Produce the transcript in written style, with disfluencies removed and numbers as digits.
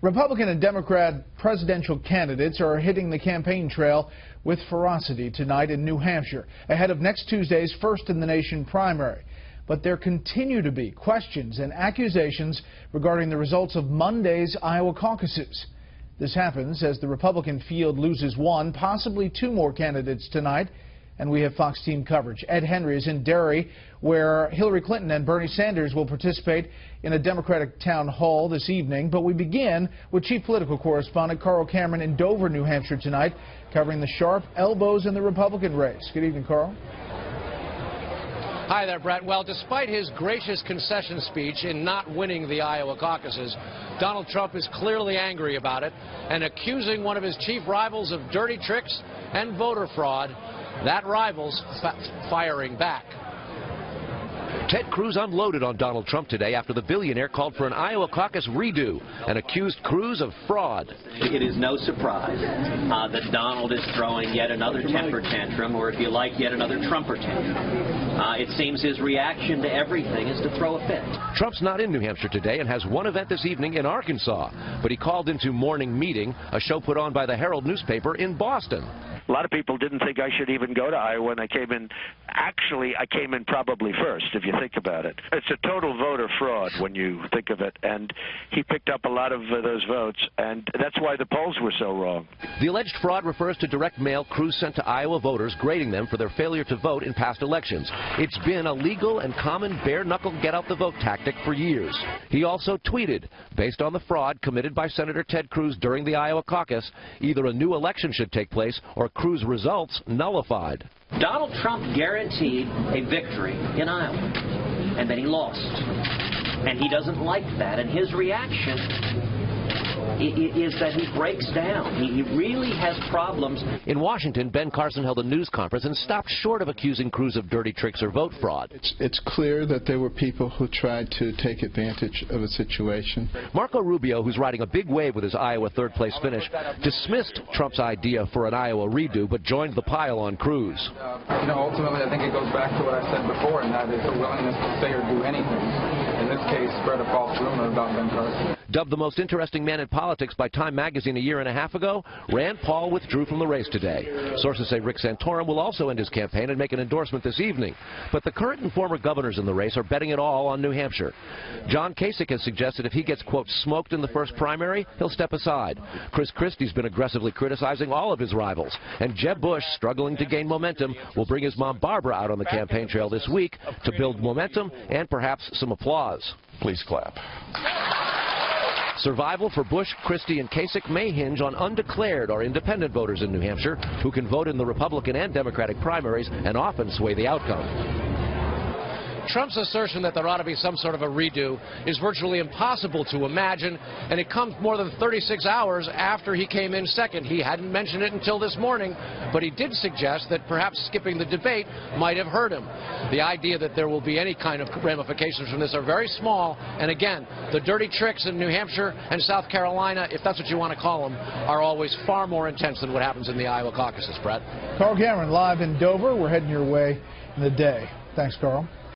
Republican and Democrat presidential candidates are hitting the campaign trail with ferocity tonight in New Hampshire, ahead of next Tuesday's first-in-the-nation primary. But there continue to be questions and accusations regarding the results of Monday's Iowa caucuses. This happens as the Republican field loses one, possibly two more candidates tonight. And we have Fox team coverage. Ed Henry is in Derry, where Hillary Clinton and Bernie Sanders will participate in a Democratic town hall this evening. But we begin with chief political correspondent Carl Cameron in Dover, New Hampshire tonight, covering the sharp elbows in the Republican race. Good evening, Carl. Hi there, Brett. Well, despite his gracious concession speech in not winning the Iowa caucuses, Donald Trump is clearly angry about it and accusing one of his chief rivals of dirty tricks and voter fraud. That rival's firing back. Ted Cruz unloaded on Donald Trump today after the billionaire called for an Iowa caucus redo and accused Cruz of fraud. It is no surprise that Donald is throwing yet another temper tantrum, or if you like, yet another Trumper tantrum. It seems his reaction to everything is to throw a fit. Trump's not in New Hampshire today and has one event this evening in Arkansas, but he called into Morning Meeting, a show put on by the Herald newspaper in Boston. A lot of people didn't think I should even go to Iowa, and I came in probably first, if you think about it. It's a total voter fraud when you think of it, and he picked up a lot of those votes, and that's why the polls were so wrong. The alleged fraud refers to direct mail Cruz sent to Iowa voters, grading them for their failure to vote in past elections. It's been a legal and common bare-knuckle get-out-the-vote tactic for years. He also tweeted, based on the fraud committed by Senator Ted Cruz during the Iowa caucus, either a new election should take place or Cruz results nullified. Donald Trump guaranteed a victory in Iowa, and then he lost. And he doesn't like that, and his reaction is that he breaks down. He really has problems. In Washington, Ben Carson held a news conference and stopped short of accusing Cruz of dirty tricks or vote fraud. It's clear that there were people who tried to take advantage of a situation. Marco Rubio, who's riding a big wave with his Iowa third-place finish, dismissed Trump's idea for an Iowa redo, but joined the pile on Cruz. Ultimately, I think it goes back to what I said before, and that is a willingness to say or do anything. In this case, spread a false rumor about Ben Carson. Dubbed the most interesting man in politics by Time magazine a year and a half ago, Rand Paul withdrew from the race today. Sources say Rick Santorum will also end his campaign and make an endorsement this evening. But the current and former governors in the race are betting it all on New Hampshire. John Kasich has suggested if he gets, quote, smoked in the first primary, he'll step aside. Chris Christie's been aggressively criticizing all of his rivals. And Jeb Bush, struggling to gain momentum, will bring his mom Barbara out on the campaign trail this week to build momentum and perhaps some applause. Please clap. Survival for Bush, Christie, and Kasich may hinge on undeclared or independent voters in New Hampshire who can vote in the Republican and Democratic primaries and often sway the outcome. Trump's assertion that there ought to be some sort of a redo is virtually impossible to imagine, and it comes more than 36 hours after he came in second. He hadn't mentioned it until this morning, but he did suggest that perhaps skipping the debate might have hurt him. The idea that there will be any kind of ramifications from this are very small, and again, the dirty tricks in New Hampshire and South Carolina, if that's what you want to call them, are always far more intense than what happens in the Iowa caucuses, Brett. Carl Cameron live in Dover. We're heading your way in the day. Thanks, Carl.